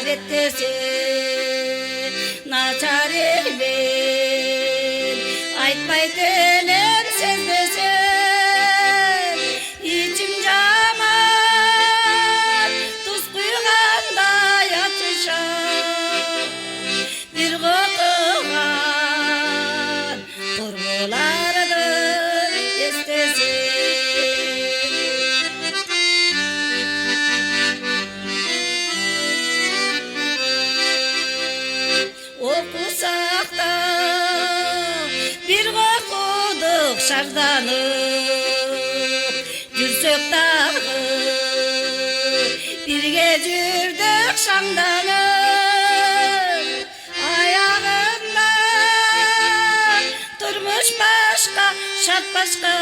беттесе начар елмен айтпай телем сезбесем içim жаман туз куйгандай ачышам бир кокуган курбуларды эстесем окусак да бир кокудук шарданып жүрсөк дагы бирге жүрдүк шаңданып аягында турмуш башка шарт башка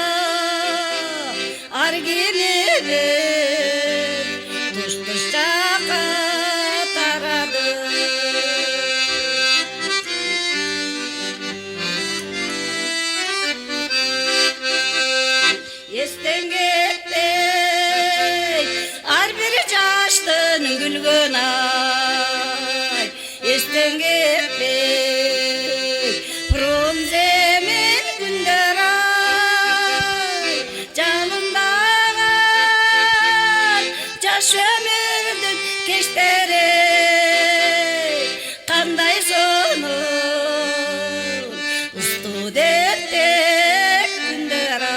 ар кимибиз туш туш жакка тарады естен кетпей ар бир жаштын күлгөн ай естен кетпей промземин күндөр ай жалындаган жаш өмүрдүн кечтери кандай сонун студенттик күндөр ай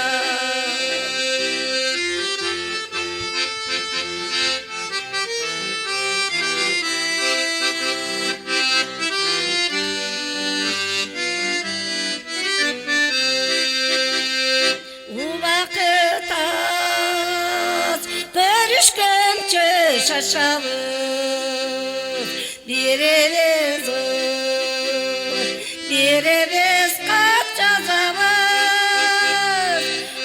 көрүшкөнчө шашабыз бирибиз кат жазабыз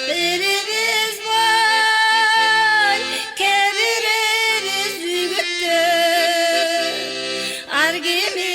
бирибиз бой кээ бирибиз үгүттүү ар кими